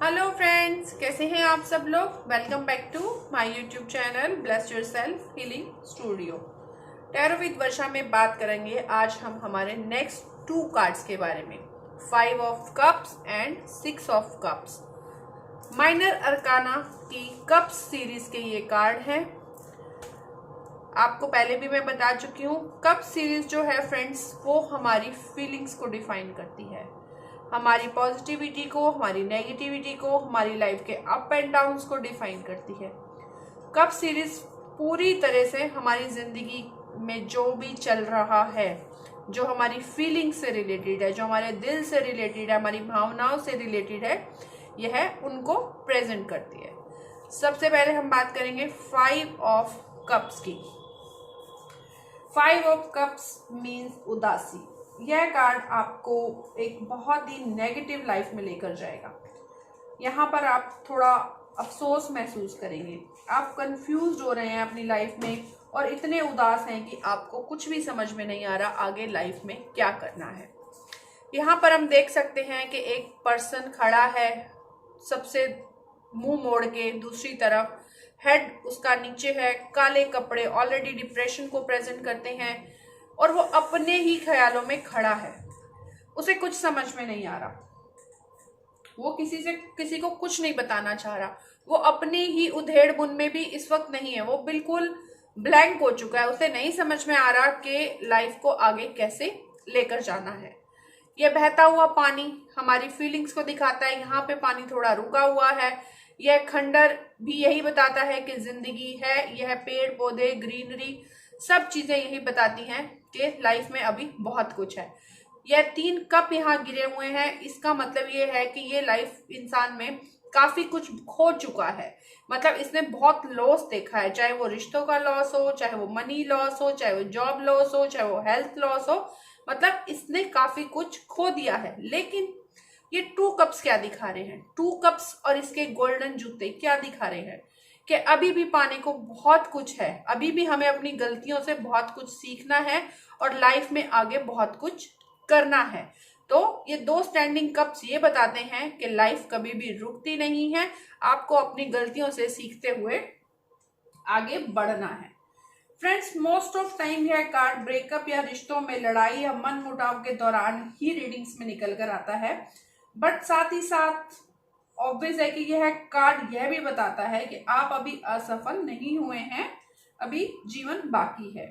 Hello friends, कैसे हैं आप सब लोग। Welcome back to my YouTube channel bless yourself healing studio. Tarot with Varsha में बात करेंगे आज हम हमारे नेक्स्ट 2 कार्ड्स के बारे में, 5 of cups and 6 of cups. Minor arcana की कप्स सीरीज के ये कार्ड हैं। आपको पहले भी मैं बता चुकी हूँ, कप सीरीज जो है फ्रेंड्स, वो हमारी फीलिंग्स को डिफाइन करती है, हमारी पॉजिटिविटी को, हमारी नेगेटिविटी को, हमारी लाइफ के अप एंड डाउन्स को डिफाइन करती है। कप सीरीज पूरी तरह से हमारी जिंदगी में जो भी चल रहा है, जो हमारी फीलिंग से रिलेटेड है, जो हमारे दिल से रिलेटेड है, हमारी भावनाओं से रिलेटेड है, यह उनको प्रेजेंट करती है। सबसे पहले हम बात करेंगे 5 ऑफ कप्स की। 5 ऑफ कप्स मीन्स उदासी। यह कार्ड आपको एक बहुत ही नेगेटिव लाइफ में लेकर जाएगा। यहाँ पर आप थोड़ा अफसोस महसूस करेंगे, आप कंफ्यूज हो रहे हैं अपनी लाइफ में और इतने उदास हैं कि आपको कुछ भी समझ में नहीं आ रहा आगे लाइफ में क्या करना है। यहाँ पर हम देख सकते हैं कि एक पर्सन खड़ा है, सबसे मुंह मोड़ के दूसरी तरफ, हेड उसका नीचे है, काले कपड़े ऑलरेडी डिप्रेशन को प्रेजेंट करते हैं और वो अपने ही ख्यालों में खड़ा है। उसे कुछ समझ में नहीं आ रहा, वो किसी को कुछ नहीं बताना चाह रहा, वो अपनी ही उधेड़ बुन में भी इस वक्त नहीं है, वो बिल्कुल ब्लैंक हो चुका है। उसे नहीं समझ में आ रहा कि लाइफ को आगे कैसे लेकर जाना है। यह बहता हुआ पानी हमारी फीलिंग्स को दिखाता है। यहाँ पे पानी थोड़ा रुका हुआ है। यह खंडर भी यही बताता है कि जिंदगी है, यह पेड़ पौधे ग्रीनरी सब चीजें यही बताती हैं कि लाइफ में अभी बहुत कुछ है। यह 3 कप यहाँ गिरे हुए हैं, इसका मतलब ये है कि ये लाइफ इंसान में काफी कुछ खो चुका है। मतलब इसने बहुत लॉस देखा है, चाहे वो रिश्तों का लॉस हो, चाहे वो मनी लॉस हो, चाहे वो जॉब लॉस हो, चाहे वो हेल्थ लॉस हो, मतलब इसने काफी कुछ खो दिया है। लेकिन ये 2 कप्स क्या दिखा रहे हैं, 2 कप्स और इसके गोल्डन जूते क्या दिखा रहे हैं कि अभी भी पाने को बहुत कुछ है, अभी भी हमें अपनी गलतियों से बहुत कुछ सीखना है और लाइफ में आगे बहुत कुछ करना है। तो ये 2 स्टैंडिंग कप्स ये बताते हैं कि लाइफ कभी भी रुकती नहीं है, आपको अपनी गलतियों से सीखते हुए आगे बढ़ना है। फ्रेंड्स, मोस्ट ऑफ टाइम यह कार्ड ब्रेकअप या रिश्तों में लड़ाई या मन मुटाव के दौरान ही रीडिंग्स में निकल कर आता है। बट साथ ही साथ ऑब्वियस है कि यह कार्ड यह भी बताता है कि आप अभी असफल नहीं हुए हैं, अभी जीवन बाकी है।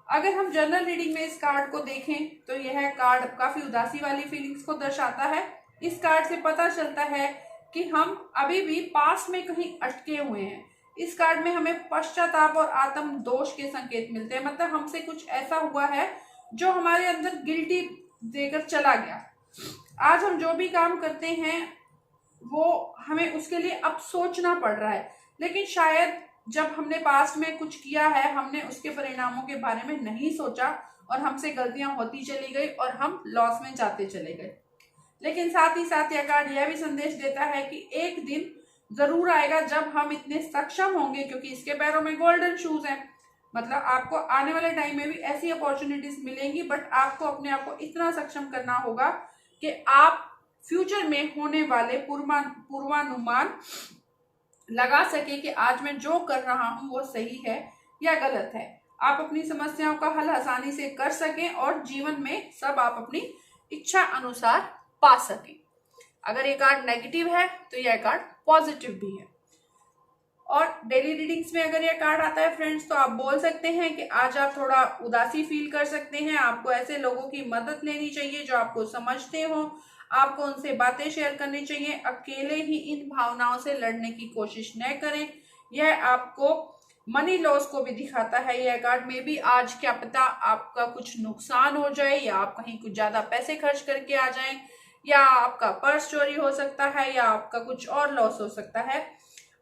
अगर हम जनरल रीडिंग में इस कार्ड को देखें तो यह कार्ड काफी उदासी वाली फीलिंग्स को दर्शाता है। इस कार्ड से पता चलता है कि हम अभी भी पास्ट में कहीं अटके हुए हैं। इस कार्ड में हमें पश्चाताप और आत्म दोष के संकेत मिलते हैं, मतलब हमसे कुछ ऐसा हुआ है जो हमारे अंदर गिल्टी देकर चला गया। आज हम जो भी काम करते हैं वो हमें उसके लिए अब सोचना पड़ रहा है, लेकिन शायद जब हमने पास्ट में कुछ किया है हमने उसके परिणामों के बारे में नहीं सोचा और हमसे गलतियां होती चली गई और हम लॉस में जाते चले गए। लेकिन साथ ही साथ यह कार्ड यह भी संदेश देता है कि एक दिन जरूर आएगा जब हम इतने सक्षम होंगे, क्योंकि इसके पैरों में गोल्डन शूज हैं। मतलब आपको आने वाले टाइम में भी ऐसी अपॉर्चुनिटीज मिलेंगी, बट आपको अपने आप को इतना सक्षम करना होगा कि आप फ्यूचर में होने वाले पूर्वानुमान लगा सके कि आज मैं जो कर रहा हूं वो सही है या गलत है। आप अपनी समस्याओं का हल आसानी से कर सकें और जीवन में सब आप अपनी इच्छा अनुसार पा सकें। अगर ये कार्ड नेगेटिव है तो यह कार्ड पॉजिटिव भी है। और डेली रीडिंग्स में अगर यह कार्ड आता है फ्रेंड्स, तो आप बोल सकते हैं कि आज आप थोड़ा उदासी फील कर सकते हैं। आपको ऐसे लोगों की मदद लेनी चाहिए जो आपको समझते हो, आपको उनसे बातें शेयर करनी चाहिए। अकेले ही इन भावनाओं से लड़ने की कोशिश न करें। यह आपको मनी लॉस को भी दिखाता है यह कार्ड में भी। आज क्या पता आपका कुछ नुकसान हो जाए, या आप कहीं कुछ ज्यादा पैसे खर्च करके आ जाएं, या आपका पर्स चोरी हो सकता है, या आपका कुछ और लॉस हो सकता है।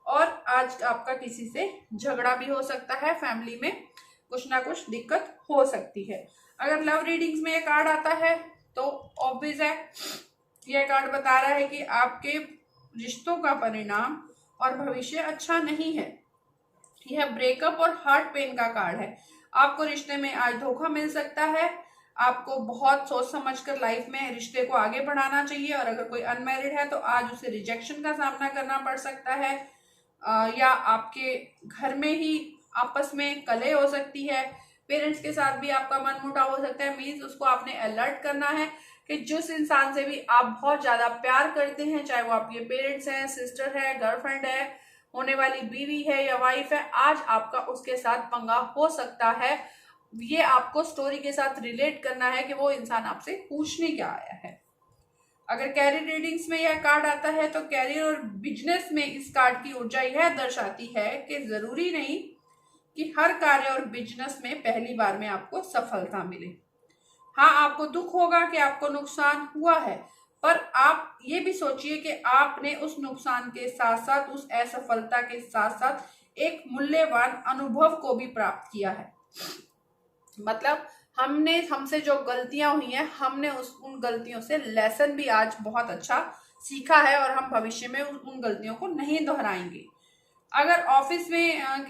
और आज आपका किसी से झगड़ा भी हो सकता है, फैमिली में कुछ ना कुछ दिक्कत हो सकती है। अगर लव रीडिंग्स में यह कार्ड आता है तो ऑब्वियस है, यह कार्ड बता रहा है कि आपके रिश्तों का परिणाम और भविष्य अच्छा नहीं है। यह ब्रेकअप और हार्ट पेन का कार्ड है। आपको रिश्ते में आज धोखा मिल सकता है, आपको बहुत सोच समझकर लाइफ में रिश्ते को आगे बढ़ाना चाहिए। और अगर कोई अनमैरिड है तो आज उसे रिजेक्शन का सामना करना पड़ सकता है, या आपके घर में ही आपस में कलह हो सकती है, पेरेंट्स के साथ भी आपका मनमुटाव हो सकता है। मीन्स उसको आपने अलर्ट करना है कि जिस इंसान से भी आप बहुत ज्यादा प्यार करते हैं, चाहे वो आपके पेरेंट्स हैं, सिस्टर है, गर्लफ्रेंड है, होने वाली बीवी है या वाइफ है, आज आपका उसके साथ पंगा हो सकता है। ये आपको स्टोरी के साथ रिलेट करना है कि वो इंसान आपसे पूछने क्या आया है। अगर कैरियर रीडिंग्स में यह कार्ड आता है तो कैरियर और बिजनेस में इस कार्ड की ऊर्जा यह दर्शाती है कि जरूरी नहीं कि हर कार्य और बिजनेस में पहली बार में आपको सफलता मिले। हाँ, आपको दुख होगा कि आपको नुकसान हुआ है, पर आप ये भी सोचिए कि आपने उस नुकसान के साथ साथ, उस असफलता के साथ साथ एक मूल्यवान अनुभव को भी प्राप्त किया है। मतलब हमसे जो गलतियां हुई हैं, हमने उन गलतियों से लेसन भी आज बहुत अच्छा सीखा है और हम भविष्य में उन गलतियों को नहीं दोहराएंगे। अगर ऑफिस में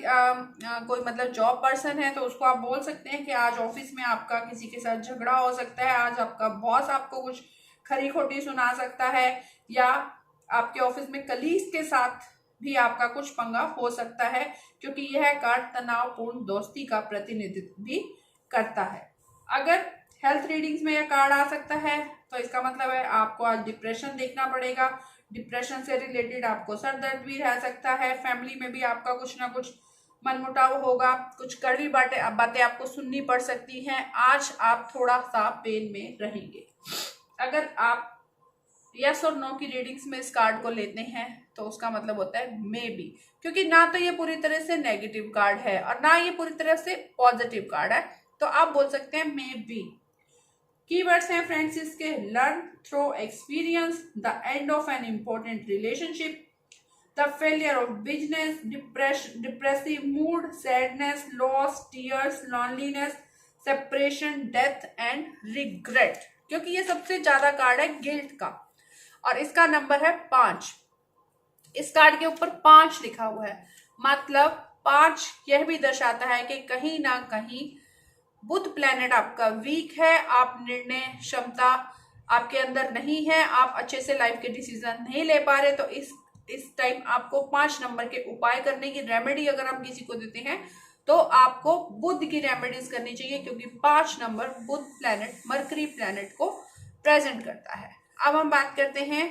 कोई मतलब जॉब पर्सन है तो उसको आप बोल सकते हैं कि आज ऑफिस में आपका किसी के साथ झगड़ा हो सकता है, आज आपका बॉस आपको कुछ खरी खोटी सुना सकता है, या आपके ऑफिस में कलीग्स के साथ भी आपका कुछ पंगा हो सकता है, क्योंकि यह कार्ड तनावपूर्ण दोस्ती का प्रतिनिधित्व भी करता है। अगर हेल्थ रीडिंग्स में यह कार्ड आ सकता है तो इसका मतलब है आपको आज डिप्रेशन देखना पड़ेगा। डिप्रेशन से रिलेटेड आपको सर दर्द भी रह सकता है, फैमिली में भी आपका कुछ ना कुछ मनमुटाव होगा, कुछ कड़वी बातें आपको सुननी पड़ सकती हैं। आज आप थोड़ा सा पेन में रहेंगे। अगर आप यस और नो की रीडिंग्स में इस कार्ड को लेते हैं तो उसका मतलब होता है मे बी, क्योंकि ना तो ये पूरी तरह से नेगेटिव कार्ड है और ना ये पूरी तरह से पॉजिटिव कार्ड है, तो आप बोल सकते हैं मे बी। कीवर्ड्स हैं फ्रेंड्स इसके: learn through experience, the end of an important relationship, the failure of business, depressive mood, sadness, loss, tears, loneliness, separation, death and regret. क्योंकि ये सबसे ज्यादा कार्ड है गिल्ट का और इसका नंबर है 5। इस कार्ड के ऊपर 5 लिखा हुआ है, मतलब 5 यह भी दर्शाता है कि कहीं ना कहीं बुध प्लेनेट आपका वीक है, आप निर्णय क्षमता आपके अंदर नहीं है, आप अच्छे से लाइफ के डिसीजन नहीं ले पा रहे। तो इस टाइम आपको 5 नंबर के उपाय करने की, रेमेडी अगर हम किसी को देते हैं तो आपको बुध की रेमेडीज करनी चाहिए, क्योंकि 5 नंबर बुध प्लेनेट, मरकरी प्लेनेट को प्रेजेंट करता है। अब हम बात करते हैं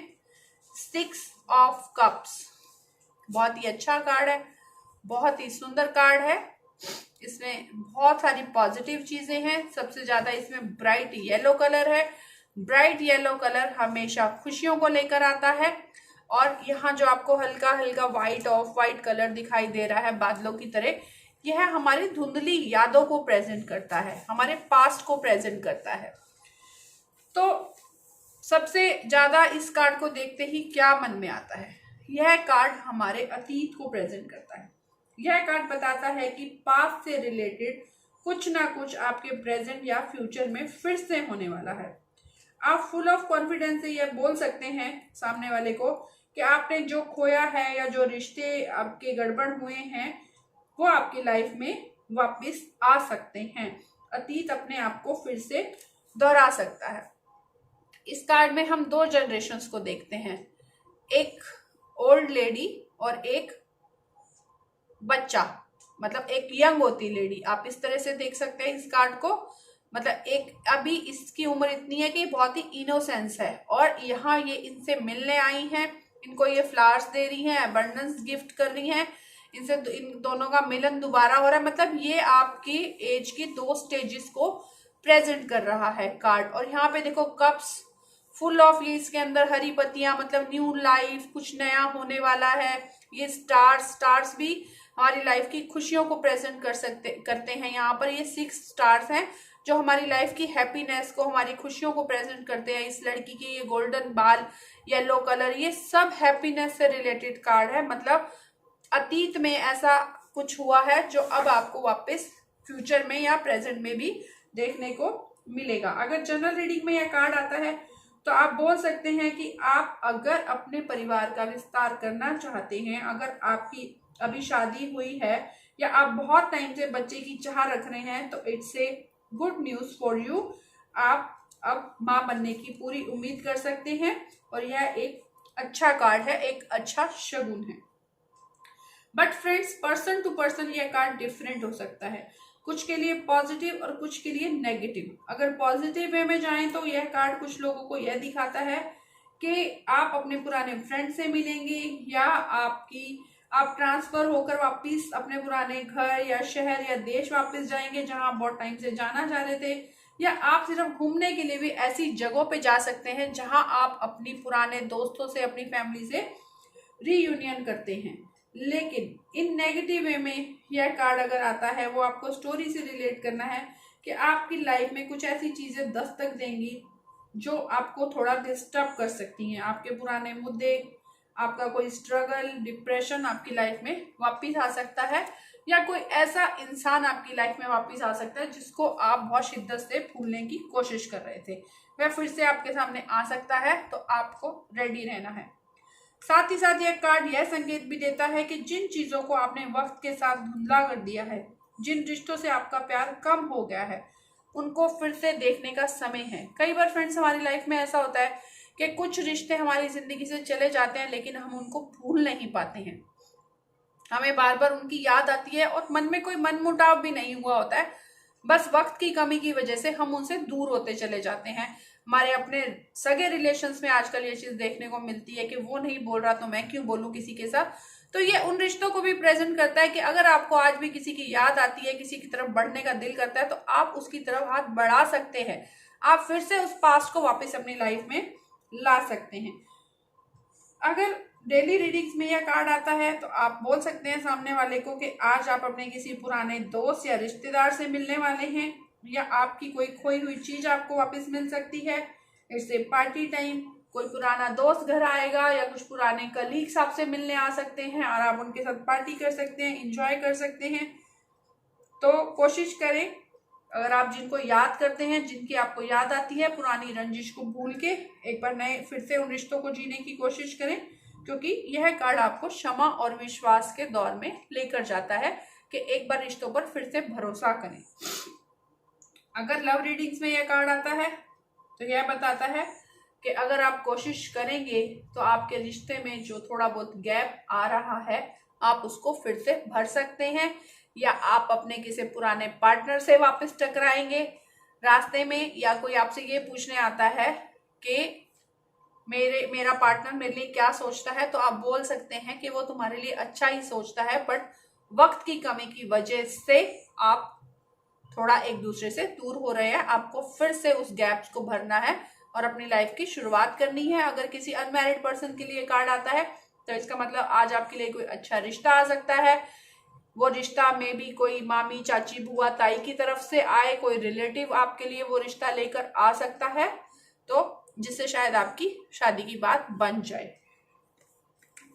6 ऑफ कप्स। बहुत ही अच्छा कार्ड है, बहुत ही सुंदर कार्ड है। इसमें बहुत सारी पॉजिटिव चीजें हैं। सबसे ज्यादा इसमें ब्राइट येलो कलर है। ब्राइट येलो कलर हमेशा खुशियों को लेकर आता है। और यहाँ जो आपको हल्का हल्का व्हाइट, ऑफ व्हाइट कलर दिखाई दे रहा है बादलों की तरह, यह हमारी धुंधली यादों को प्रेजेंट करता है, हमारे पास्ट को प्रेजेंट करता है। तो सबसे ज्यादा इस कार्ड को देखते ही क्या मन में आता है? यह कार्ड हमारे अतीत को प्रेजेंट करता है। यह कार्ड बताता है कि पास्ट से रिलेटेड कुछ ना कुछ आपके प्रेजेंट या फ्यूचर में फिर से होने वाला है। आप फुल ऑफ कॉन्फिडेंस से यह बोल सकते हैं सामने वाले को कि आपने जो खोया है या जो रिश्ते आपके गड़बड़ हुए हैं वो आपकी लाइफ में वापस आ सकते हैं। अतीत अपने आप को फिर से दोहरा सकता है। इस कार्ड में हम 2 जनरेशन्स को देखते हैं, एक ओल्ड लेडी और एक बच्चा, मतलब एक यंग होती लेडी। आप इस तरह से देख सकते हैं इस कार्ड को। मतलब एक अभी इसकी उम्र इतनी है कि बहुत ही इनोसेंस है और यहाँ ये इनसे मिलने आई हैं, इनको ये फ्लावर्स दे रही हैं, अबंडेंस गिफ्ट कर रही हैं, इनसे इन दोनों का मिलन दोबारा हो रहा है। मतलब ये आपकी एज की 2 स्टेजेस को प्रेजेंट कर रहा है कार्ड। और यहाँ पे देखो कप्स फुल ऑफ, ये इसके अंदर हरी पत्तियां, मतलब न्यू लाइफ, कुछ नया होने वाला है। ये स्टार्स भी हमारी लाइफ की खुशियों को प्रेजेंट करते हैं। यहाँ पर ये 6 स्टार्स हैं जो हमारी लाइफ की हैप्पीनेस को, हमारी खुशियों को प्रेजेंट करते हैं। इस लड़की के ये गोल्डन बाल, येलो कलर, ये सब हैप्पीनेस से रिलेटेड कार्ड है। मतलब अतीत में ऐसा कुछ हुआ है जो अब आपको वापस फ्यूचर में या प्रेजेंट में भी देखने को मिलेगा। अगर जनरल रीडिंग में यह कार्ड आता है तो आप बोल सकते हैं कि आप अगर अपने परिवार का विस्तार करना चाहते हैं, अगर आपकी अभी शादी हुई है या आप बहुत टाइम से बच्चे की चाह रख रहे हैं, तो it's a good news for you. आप अब माँ बनने की पूरी उम्मीद कर सकते हैं और यह एक अच्छा कार्ड है, एक अच्छा शगुन है। But friends, person to person यह कार्ड डिफरेंट हो सकता है, कुछ के लिए पॉजिटिव और कुछ के लिए नेगेटिव। अगर पॉजिटिव वे में जाएं तो यह कार्ड कुछ लोगों को यह दिखाता है कि आप अपने पुराने फ्रेंड से मिलेंगे, या आप ट्रांसफर होकर वापस अपने पुराने घर या शहर या देश वापस जाएंगे जहां आप बहुत टाइम से जाना चाह रहे थे, या आप सिर्फ घूमने के लिए भी ऐसी जगहों पे जा सकते हैं जहां आप अपनी पुराने दोस्तों से, अपनी फैमिली से रीयूनियन करते हैं। लेकिन इन नेगेटिव वे में यह कार्ड अगर आता है, वो आपको स्टोरी से रिलेट करना है कि आपकी लाइफ में कुछ ऐसी चीजें दस्तक देंगी जो आपको थोड़ा डिस्टर्ब कर सकती हैं। आपके पुराने मुद्दे, आपका कोई स्ट्रगल, डिप्रेशन आपकी लाइफ में वापस आ सकता है, या कोई ऐसा इंसान आपकी लाइफ में वापस आ सकता है जिसको आप बहुत शिद्दत से भूलने की कोशिश कर रहे थे, वह फिर से आपके सामने आ सकता है। तो आपको रेडी रहना है। साथ ही साथ यह कार्ड यह संकेत भी देता है कि जिन चीजों को आपने वक्त के साथ धुंधला कर दिया है, जिन रिश्तों से आपका प्यार कम हो गया है, उनको फिर से देखने का समय है। कई बार फ्रेंड्स, हमारी लाइफ में ऐसा होता है कि कुछ रिश्ते हमारी जिंदगी से चले जाते हैं, लेकिन हम उनको भूल नहीं पाते हैं। हमें बार बार उनकी याद आती है और मन में कोई मनमुटाव भी नहीं हुआ होता है, बस वक्त की कमी की वजह से हम उनसे दूर होते चले जाते हैं। हमारे अपने सगे रिलेशंस में आजकल ये चीज देखने को मिलती है कि वो नहीं बोल रहा तो मैं क्यों बोलूं किसी के साथ। तो ये उन रिश्तों को भी प्रेजेंट करता है कि अगर आपको आज भी किसी की याद आती है, किसी की तरफ बढ़ने का दिल करता है, तो आप उसकी तरफ हाथ बढ़ा सकते हैं। आप फिर से उस पास्ट को वापस अपनी लाइफ में ला सकते हैं। अगर डेली रीडिंग्स में यह कार्ड आता है तो आप बोल सकते हैं सामने वाले को कि आज आप अपने किसी पुराने दोस्त या रिश्तेदार से मिलने वाले हैं, या आपकी कोई खोई हुई चीज आपको वापस मिल सकती है। It's a party time. कोई पुराना दोस्त घर आएगा या कुछ पुराने कलीग्स आपसे मिलने आ सकते हैं और आप उनके साथ पार्टी कर सकते हैं, इंजॉय कर सकते हैं। तो कोशिश करें, अगर आप जिनको याद करते हैं, जिनकी आपको याद आती है, पुरानी रंजिश को भूल के एक बार नए फिर से उन रिश्तों को जीने की कोशिश करें, क्योंकि यह कार्ड आपको क्षमा और विश्वास के दौर में लेकर जाता है कि एक बार रिश्तों पर फिर से भरोसा करें। अगर लव रीडिंग्स में यह कार्ड आता है तो यह बताता है कि अगर आप कोशिश करेंगे तो आपके रिश्ते में जो थोड़ा बहुत गैप आ रहा है, आप उसको फिर से भर सकते हैं, या आप अपने किसी पुराने पार्टनर से वापस टकराएंगे रास्ते में, या कोई आपसे ये पूछने आता है कि मेरा पार्टनर मेरे लिए क्या सोचता है, तो आप बोल सकते हैं कि वो तुम्हारे लिए अच्छा ही सोचता है, बट वक्त की कमी की वजह से आप थोड़ा एक दूसरे से दूर हो रहे हैं। आपको फिर से उस गैप्स को भरना है और अपनी लाइफ की शुरुआत करनी है। अगर किसी अनमैरिड पर्सन के लिए कार्ड आता है तो इसका मतलब आज आपके लिए कोई अच्छा रिश्ता आ सकता है। वो रिश्ता में भी कोई मामी, चाची, बुआ, ताई की तरफ से आए, कोई रिलेटिव आपके लिए वो रिश्ता लेकर आ सकता है, तो जिससे शायद आपकी शादी की बात बन जाए।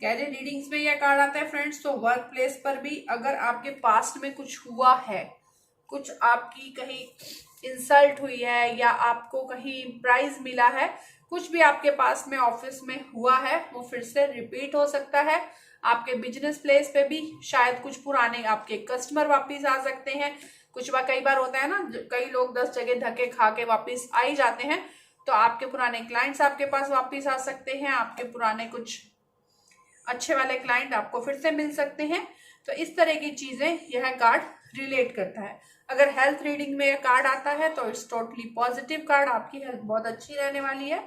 कैरियर रीडिंग्स में यह कार्ड आता है फ्रेंड्स, तो वर्क प्लेस पर भी अगर आपके पास्ट में कुछ हुआ है, कुछ आपकी कहीं इंसल्ट हुई है या आपको कहीं प्राइज मिला है, कुछ भी आपके पास में ऑफिस में हुआ है, वो फिर से रिपीट हो सकता है। आपके बिजनेस प्लेस पे भी शायद कुछ पुराने आपके कस्टमर वापस आ सकते हैं। कई बार होता है ना, कई लोग 10 जगह धक्के खा के वापस आ ही जाते हैं, तो आपके पुराने क्लाइंट्स आपके पास वापस आ सकते हैं। आपके पुराने कुछ अच्छे वाले क्लाइंट आपको फिर से मिल सकते हैं। तो इस तरह की चीजें यह कार्ड रिलेट करता है। अगर हेल्थ रीडिंग में कार्ड आता है तो इट्स टोटली पॉजिटिव कार्ड, आपकी हेल्थ बहुत अच्छी रहने वाली है,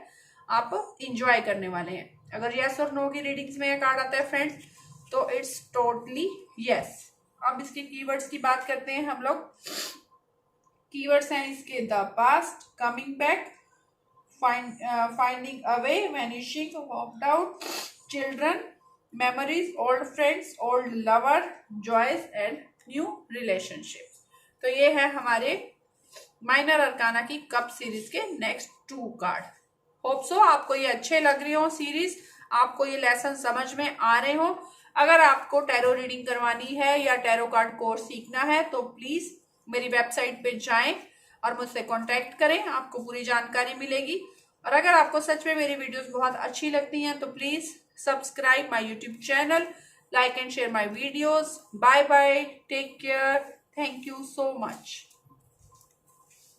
आप इंजॉय करने वाले हैं। अगर यस और नो की रीडिंग्स में यह कार्ड आता है फ्रेंड्स, तो इट्स टोटली यस। अब इसके कीवर्ड्स की बात करते हैं हम लोग। कीवर्ड्स हैं इसके the past, coming back, finding away, vanishing, walked out, children, memories, old friends, old lover, joys and new relationship. तो ये है हमारे माइनर अरकाना की कप सीरीज के नेक्स्ट 2 कार्ड। होप सो आपको ये अच्छे लग रही हो सीरीज, आपको ये लेसन समझ में आ रहे हो। अगर आपको टैरो रीडिंग करवानी है या टैरो कार्ड कोर्स सीखना है तो प्लीज मेरी वेबसाइट पे जाएं और मुझसे कांटेक्ट करें, आपको पूरी जानकारी मिलेगी। और अगर आपको सच में मेरी वीडियोस बहुत अच्छी लगती हैं तो please subscribe my YouTube channel, like and share my videos. Bye bye, take care, thank you so much.